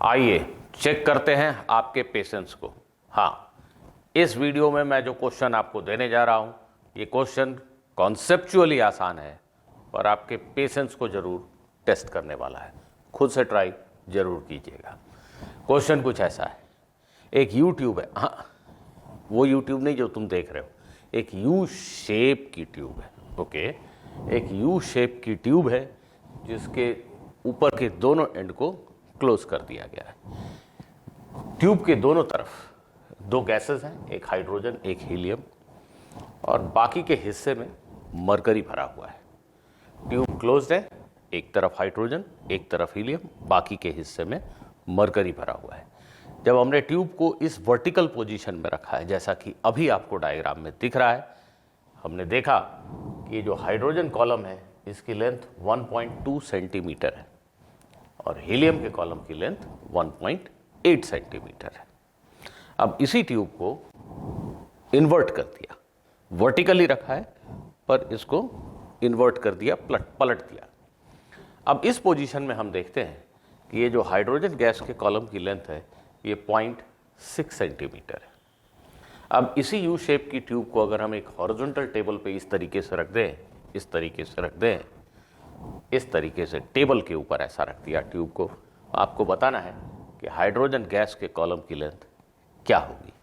आइए चेक करते हैं आपके पेशेंस को। हाँ, इस वीडियो में मैं जो क्वेश्चन आपको देने जा रहा हूँ, ये क्वेश्चन कॉन्सेप्चुअली आसान है पर आपके पेशेंस को जरूर टेस्ट करने वाला है। खुद से ट्राई जरूर कीजिएगा। क्वेश्चन कुछ ऐसा है, एक यू ट्यूब है। हाँ, वो यूट्यूब नहीं जो तुम देख रहे हो, एक यू शेप की ट्यूब है। ओके, एक यू शेप की ट्यूब है जिसके ऊपर के दोनों एंड को क्लोज कर दिया गया है। ट्यूब के दोनों तरफ दो गैसेस हैं, एक हाइड्रोजन एक हीलियम, और बाकी के हिस्से में मरकरी भरा हुआ है। ट्यूब क्लोज्ड है, एक तरफ हाइड्रोजन एक तरफ हीलियम, बाकी के हिस्से में मरकरी भरा हुआ है। जब हमने ट्यूब को इस वर्टिकल पोजीशन में रखा है, जैसा कि अभी आपको डायग्राम में दिख रहा है, हमने देखा कि ये जो हाइड्रोजन कॉलम है इसकी लेंथ 1.2 सेंटीमीटर है और हीलियम के कॉलम की लेंथ 1.8 सेंटीमीटर है। अब इसी ट्यूब को इन्वर्ट कर दिया, वर्टिकली रखा है पर इसको इन्वर्ट कर दिया, पलट दिया। अब इस पोजीशन में हम देखते हैं कि ये जो हाइड्रोजन गैस के कॉलम की लेंथ है ये 0.6 सेंटीमीटर है। अब इसी यू शेप की ट्यूब को अगर हम एक हॉरिजॉन्टल टेबल पे इस तरीके से रख दें, इस तरीके से रख दें, इस तरीके से टेबल के ऊपर ऐसा रख दिया ट्यूब को, आपको बताना है कि हाइड्रोजन गैस के कॉलम की लेंथ क्या होगी।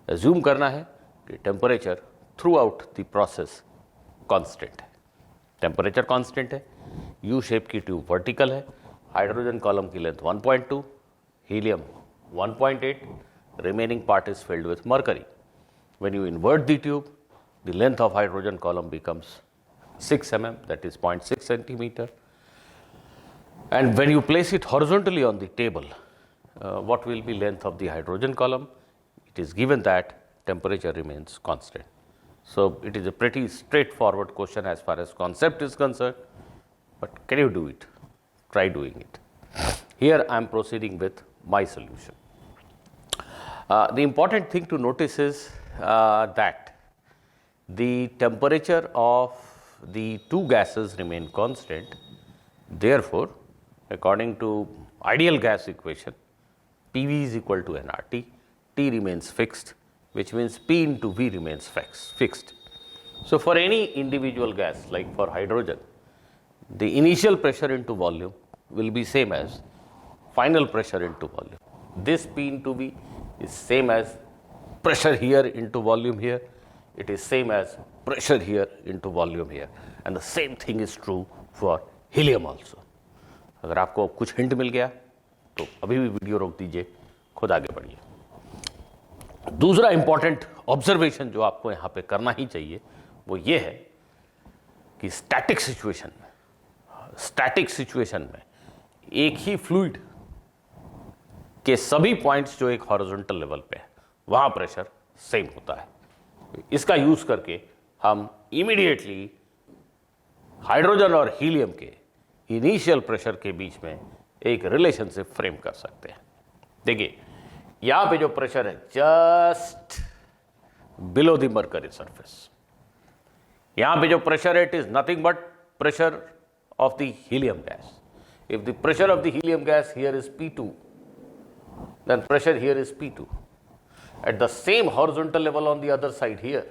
अज्यूम करना है कि temperature through out the process constant है, टेम्परेचर कांस्टेंट है, यू शेप की ट्यूब वर्टिकल है, हाइड्रोजन कॉलम की length 1.2, helium 1.8, remaining part is filled with mercury. When you invert the tube, the length of hydrogen column becomes 6 mm, that is 0.6 centimeter. And when you place it horizontally on the table, what will be length of the hydrogen column? It is given that temperature remains constant. So it is a pretty straightforward question as far as concept is concerned, but can you do it? Try doing it. Here I am proceeding with my solution. The important thing to notice is that the temperature of the two gases remain constant. Therefore, according to ideal gas equation, PV is equal to nRT, T remains fixed, which means P into V remains fixed. So for any individual gas, like for hydrogen, the initial pressure into volume will be same as final pressure into volume. This P into V is same as pressure here into volume here. It is same as pressure here into volume here. And the same thing is true for helium also. अगर आपको कुछ hint मिल गया तो अभी भी video रोक दीजिए, खुद आगे बढ़िए। दूसरा इंपॉर्टेंट ऑब्जर्वेशन जो आपको यहाँ पे करना ही चाहिए वो ये है कि स्टैटिक सिचुएशन में एक ही फ्लूइड के सभी पॉइंट्स जो एक हॉरिजॉन्टल लेवल पे है वहां प्रेशर सेम होता है। इसका यूज करके हम इमीडिएटली हाइड्रोजन और हीलियम के इनिशियल प्रेशर के बीच में एक रिलेशनशिप फ्रेम कर सकते हैं। देखिए, यहां पे जो प्रेशर है just below the mercury surface, यहां पे जो प्रेशर है it is nothing but pressure of the helium gas. If the pressure of the helium gas here is P2, then pressure here is P2. At the same horizontal level on the other side here,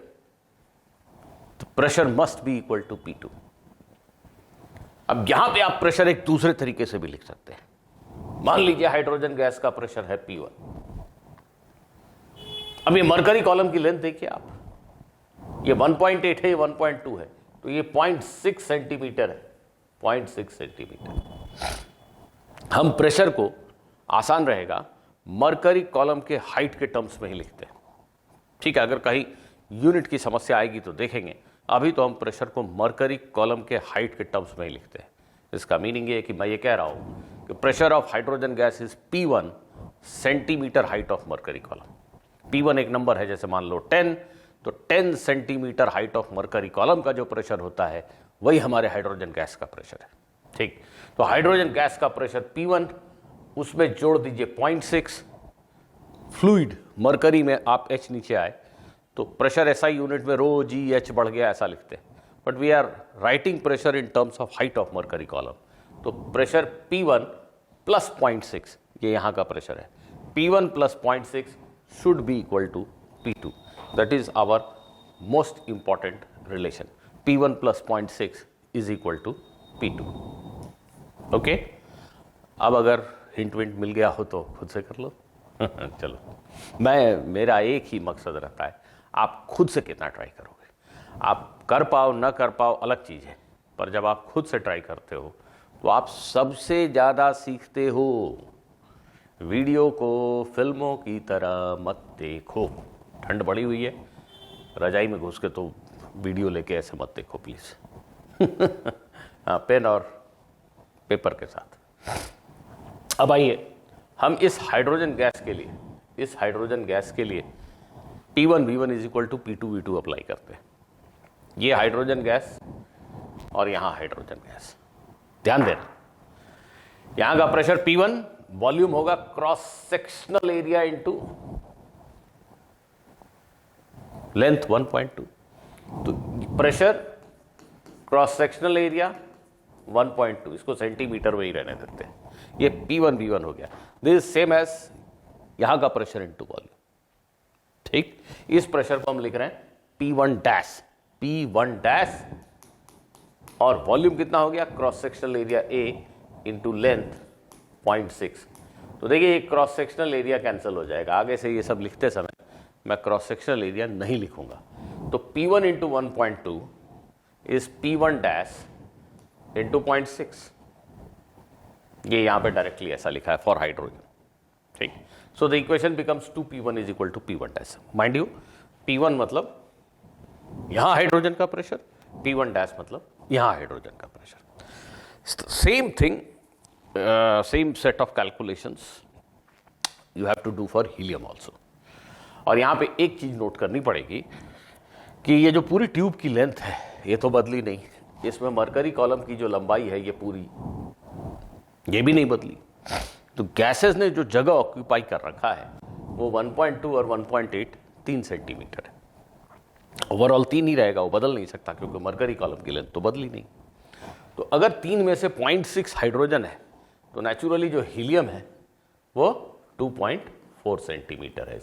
the pressure must be equal to P2. अब यहां पे आप pressure एक दूसरे तरीके से भी लिख सकते हैं। मान लीजिए हाइड्रोजन गैस का प्रेशर है P1। अब ये मरकरी कॉलम की लेंथ देखिए आप, ये 1.8 है, ये 1.2 है, तो ये 0.6 सेंटीमीटर है, 0.6 सेंटीमीटर। हम प्रेशर को आसान रहेगा मरकरी कॉलम के हाइट के टर्म्स में ही लिखते हैं। ठीक है, अगर कहीं यूनिट की समस्या आएगी तो देखेंगे। अभी तो हम प्रेशर को मरकरी कॉलम के हाइट के टर्म्स में ही लिखते हैं। इसका मीनिंग ये है कि मैं ये कह रहा हूं कि pressure of hydrogen gas is P1 centimetre height of mercury column. P1 एक नंबर है, जैसे मान लो 10, तो 10 centimetre height of mercury column का जो प्रेशर होता है वही हमारे हाइड्रोजन गैस का प्रेशर है। ठीक, तो हाइड्रोजन गैस का प्रेशर P1, उसमें जोड़ दीजिए 0.6, फ्लूइड मरकरी में आप H नीचे आए तो प्रेशर एसआई यूनिट में रो जी एच बढ़ गया ऐसा लिखते हैं, but we are writing pressure in terms of height of mercury column. तो प्रेशर P1 प्लस 0.6 ये यहाँ का प्रेशर है, P1 plus 0.6 should be equal to P2. That is our most important relation. P1 plus 0.6 is equal to P2. Okay, अब अगर hint विंट मिल गया हो तो खुद से कर लो. चलो, मेरा एक ही मकसद रहता है, आप खुद से कितना ट्राई करोगे. आप कर पाओ ना कर पाओ अलग चीज़ है, पर जब आप खुद से ट्राई करते हो तो आप सबसे ज़्यादा सीखते हो. वीडियो को फिल्मों की तरह मत देखो. ठंड बढ़ी हुई है, रजाई में घुस के तो वीडियो लेके ऐसे मत देखो प्लीज़. हाँ, पेन और पेपर के साथ. अब आइए हम इस हाइड्रोजन गैस के लिए P1 V1 is equal to P2 V2 apply करते हैं. ये हाइड्रोजन गैस और यहां हाइड्रोजन गैस. ध्यान देना, यहां का प्रेशर P1, वॉल्यूम होगा cross sectional area into length 1.2. तो प्रेशर क्रॉस सेक्शनल एरिया 1.2, इसको सेंटीमीटर में ही रहने देते हैं. ये P1 V1 हो गया. दिस इज सेम एज यहां का प्रेशर इनटू वॉल्यूम. ठीक, इस प्रेशर को हम लिख रहे हैं P1 डैश, और वॉल्यूम कितना हो गया, cross sectional area A into length 0.6. तो देखिए, ये क्रॉस सेक्शनल एरिया कैंसिल हो जाएगा. आगे से ये सब लिखते समय मैं क्रॉस सेक्शनल एरिया नहीं लिखूंगा. तो P1 into 1.2 is P1 dash into 0.6. ये यहां पे डायरेक्टली ऐसा लिखा है फॉर हाइड्रोजन. ठीक, so the equation becomes 2P1 is equal to P1 dash. Mind you, P1 मतलब यहां हाइड्रोजन का प्रेशर, P1 डैश मतलब यहां हाइड्रोजन का pressure. Same thing, same set of calculations you have to do for helium also. और यहां पे एक चीज नोट करनी पड़ेगी कि ये जो पूरी ट्यूब की लेंथ है ये तो बदली नहीं. इसमें मरकरी कॉलम की जो लंबाई है ये पूरी, ये भी नहीं बदली. तो गैसेस ने जो जगह ऑक्यूपाई कर रखा है वो 1.2 और 1.8 3 सेंटीमीटर है. ओवरऑल 3 ही रहेगा, वो बदल नहीं सकता क्योंकि मरकरी कॉलम की लेंथ तो बदली नहीं. तो अगर 3 में से 0.6 हाइड्रोजन है तो नेचुरली जो हीलियम है वो 2.4 सेंटीमीटर है.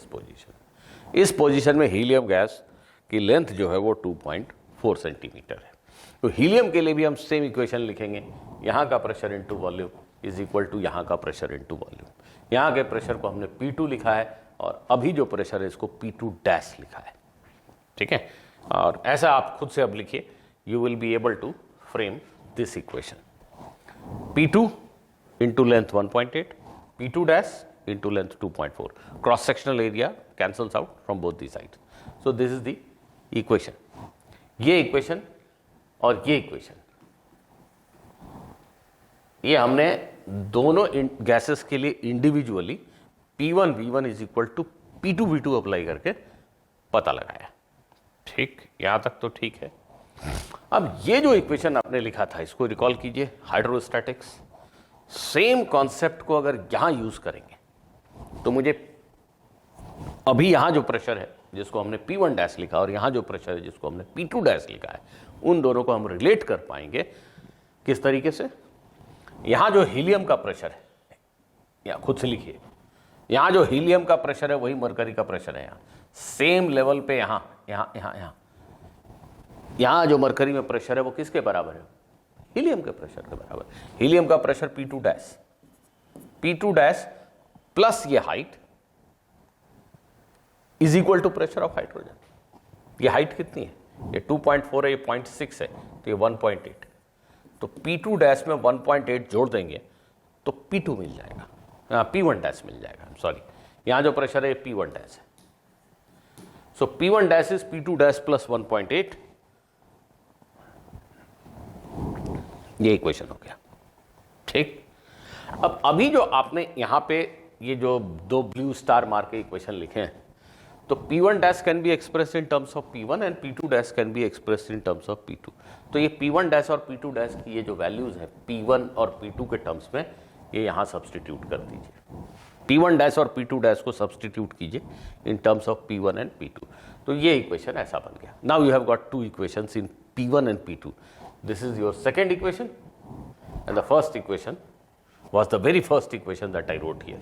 इस पोजीशन में हीलियम गैस की लेंथ जो है वो 2.4 सेंटीमीटर है. तो हीलियम के लिए भी हम सेम इक्वेशन लिखेंगे. यहां का pressure into volume is equal to यहां का प्रेशर इनटू वॉल्यूम. यहां के प्रेशर को हमने P2 लिखा है और अभी जो प्रेशर है इसको P2 डैश लिखा है. ठीक है, और ऐसा आप खुद से अब लिखिए. You will be able to frame this equation. P2 into length 1.8, P2 dash into length 2.4. Cross sectional area cancels out from both the sides. So this is the equation. ये इक्वेशन और ये इक्वेशन, ये हमने दोनों gases के लिए individually P1 V1 is equal to P2 V2 apply करके पता लगाया. ठीक, यहां तक तो ठीक है. अब ये जो इक्वेशन आपने लिखा था इसको रिकॉल कीजिए. हाइड्रोस्टैटिक्स, सेम कॉन्सेप्ट को अगर यहां यूज करेंगे तो मुझे अभी यहां जो प्रेशर है जिसको हमने P1 डैश लिखा और यहां जो प्रेशर है जिसको हमने P2 डैश लिखा है, उन दोनों को हम रिलेट कर पाएंगे. किस तरीके से? यहां जो हीलियम का प्रेशर है, यहां खुद से लिखिए, यहां जो हीलियम का प्रेशर है वही मरकरी का प्रेशर है. यहां सेम लेवल पे यहां यहां यहां यहां यहां जो मरकरी में प्रेशर है वो किसके बराबर है? हीलियम के प्रेशर के बराबर. हीलियम का प्रेशर P2 डैश प्लस ये height is equal to pressure of hydrogen. ये हाइट कितनी है? ये 2.4 है, ये 0.6 है, तो ये 1.8. तो P2 डैश में 1.8 जोड़ देंगे तो P2 मिल जाएगा, P1 डैश मिल जाएगा. सॉरी, यहां जो प्रेशर है P1 डैश है. सो P1 dash is P2 dash plus 1.8. ये इक्वेशन हो गया. ठीक, अब अभी जो आपने यहां पे ये जो दो ब्लू स्टार मार के इक्वेशन लिखे हैं, तो P1 dash can be express in terms of P1 and P2 dash can be express in terms of P2. तो ये P1 डैश और P2 डैश की ये जो वैल्यूज है P1 और P2 के टर्म्स में, ये यहां सब्सटीट्यूट कर दीजिए. P1 डैश और P2 डैश को सब्सटीट्यूट कीजिए इन terms of P1 and P2. तो ये इक्वेशन ऐसा बन गया. Now you have got two equations in P1 and P2. This is your second equation and the first equation was the very first equation that I wrote here.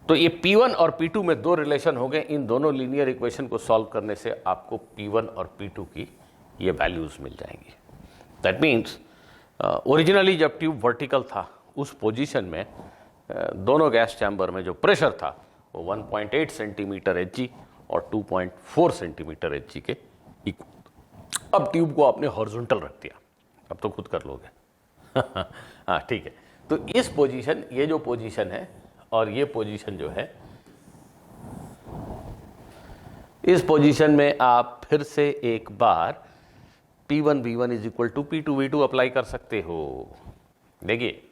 तो ये P1 और P2 में दो relation हो गए। इन दोनों linear equation को solve करने से आपको P1 और P2 की ये वैल्यूज मिल जाएंगी। दैट मीन्स ओरिजिनली जब ट्यूब वर्टिकल था उस पोजीशन में दोनों गैस चैम्बर में जो प्रेशर था वो 1.8 सेंटीमीटर Hg और 2.4 सेंटीमीटर Hg के इक्वल। अब ट्यूब को आपने हॉरिजॉन्टल रख दिया, अब तो खुद कर लोगे। हाँ ठीक है। तो इस पोजीशन, ये जो पोजीशन है और ये पोजीशन जो है, इस पोजीशन में आप फिर से एक बार P1 V1 is equal to P2 V2 apply कर सकते हो। देखिए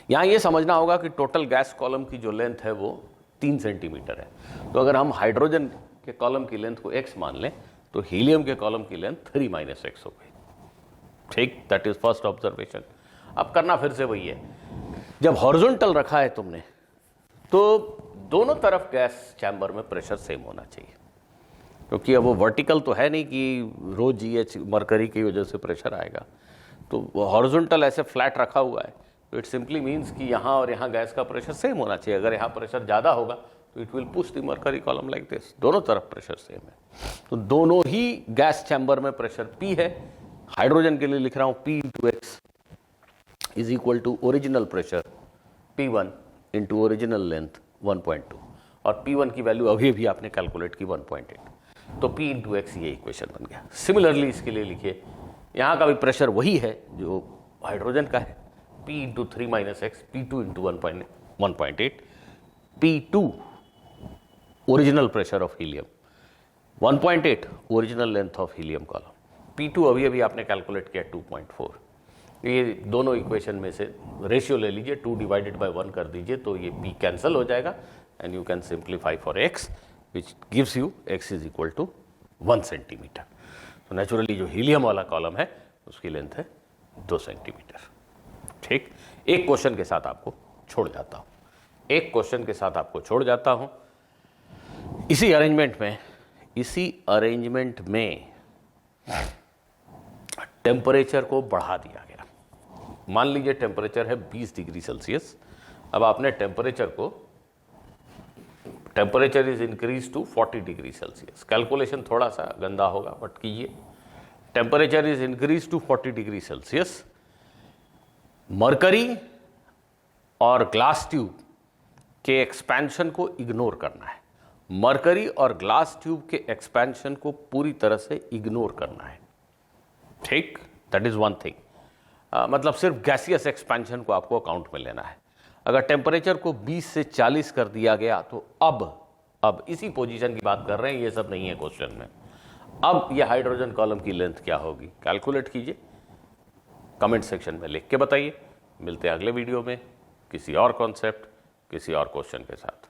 यहां ये समझना होगा कि टोटल गैस कॉलम की जो लेंथ है वो 3 सेंटीमीटर है। तो अगर हम हाइड्रोजन के कॉलम की लेंथ को x मान लें तो हीलियम के कॉलम की लेंथ 3 - x हो गई। ठीक, दैट इज फर्स्ट ऑब्जर्वेशन। अब करना फिर से वही है, जब हॉरिजॉन्टल रखा है तुमने तो दोनों तरफ गैस चैम्बर में प्रेशर सेम होना चाहिए, क्योंकि अब वो वर्टिकल तो है नहीं कि रो GH मरकरी की वजह से प्रेशर आएगा। तो हॉरिजॉन्टल ऐसे फ्लैट रखा हुआ है तो इट सिंपली मीन्स कि यहाँ और यहाँ गैस का प्रेशर सेम होना चाहिए। अगर यहाँ प्रेशर ज़्यादा होगा तो it will push the mercury column like this. दोनों तरफ प्रेशर सेम है, तो दोनों ही गैस चैम्बर में प्रेशर P है। हाइड्रोजन के लिए लिख रहा हूँ P × x is equal to original pressure P1 into original length 1.2, और P1 की वैल्यू अभी भी आपने कैलकुलेट की 1.8, तो P × x ये इक्वेशन बन गया। सिमिलरली इसके लिए लिखिए, यहाँ का भी प्रेशर वही है जो हाइड्रोजन का है, P × 3 - x, P2 × 1.8, P2 original pressure of helium, 1.8 original length of helium column, P2 अभी अभी आपने कैलकुलेट किया 2.4। ये दोनों इक्वेशन में से रेशियो ले लीजिए, 2 / 1 कर दीजिए तो ये P कैंसिल हो जाएगा and you can simplify for x which gives you x is equal to 1 centimetre. तो नेचुरली जो हीलियम वाला कॉलम है उसकी लेंथ है 2 सेंटीमीटर। ठीक, एक क्वेश्चन के साथ आपको छोड़ जाता हूं, इसी अरेंजमेंट में टेम्परेचर को बढ़ा दिया गया। मान लीजिए टेम्परेचर है 20 डिग्री सेल्सियस। अब आपने temperature is increase to 40 degree Celsius. Calculation थोड़ा सा गंदा होगा बट कीजिए। Temperature is increase to 40 degree Celsius. Mercury और ग्लास ट्यूब के एक्सपेंशन को इग्नोर करना है। मरकरी और ग्लास ट्यूब के एक्सपेंशन को पूरी तरह से इग्नोर करना है। ठीक, दैट इज वन थिंग। मतलब सिर्फ गैसियस एक्सपेंशन को आपको अकाउंट में लेना है। अगर टेम्परेचर को 20 से 40 कर दिया गया तो अब इसी पोजीशन की बात कर रहे हैं, ये सब नहीं है क्वेश्चन में। अब ये हाइड्रोजन कॉलम की लेंथ क्या होगी कैलकुलेट कीजिए, कमेंट सेक्शन में लिख के बताइए। मिलते हैं अगले वीडियो में किसी और कॉन्सेप्ट, किसी और क्वेश्चन के साथ।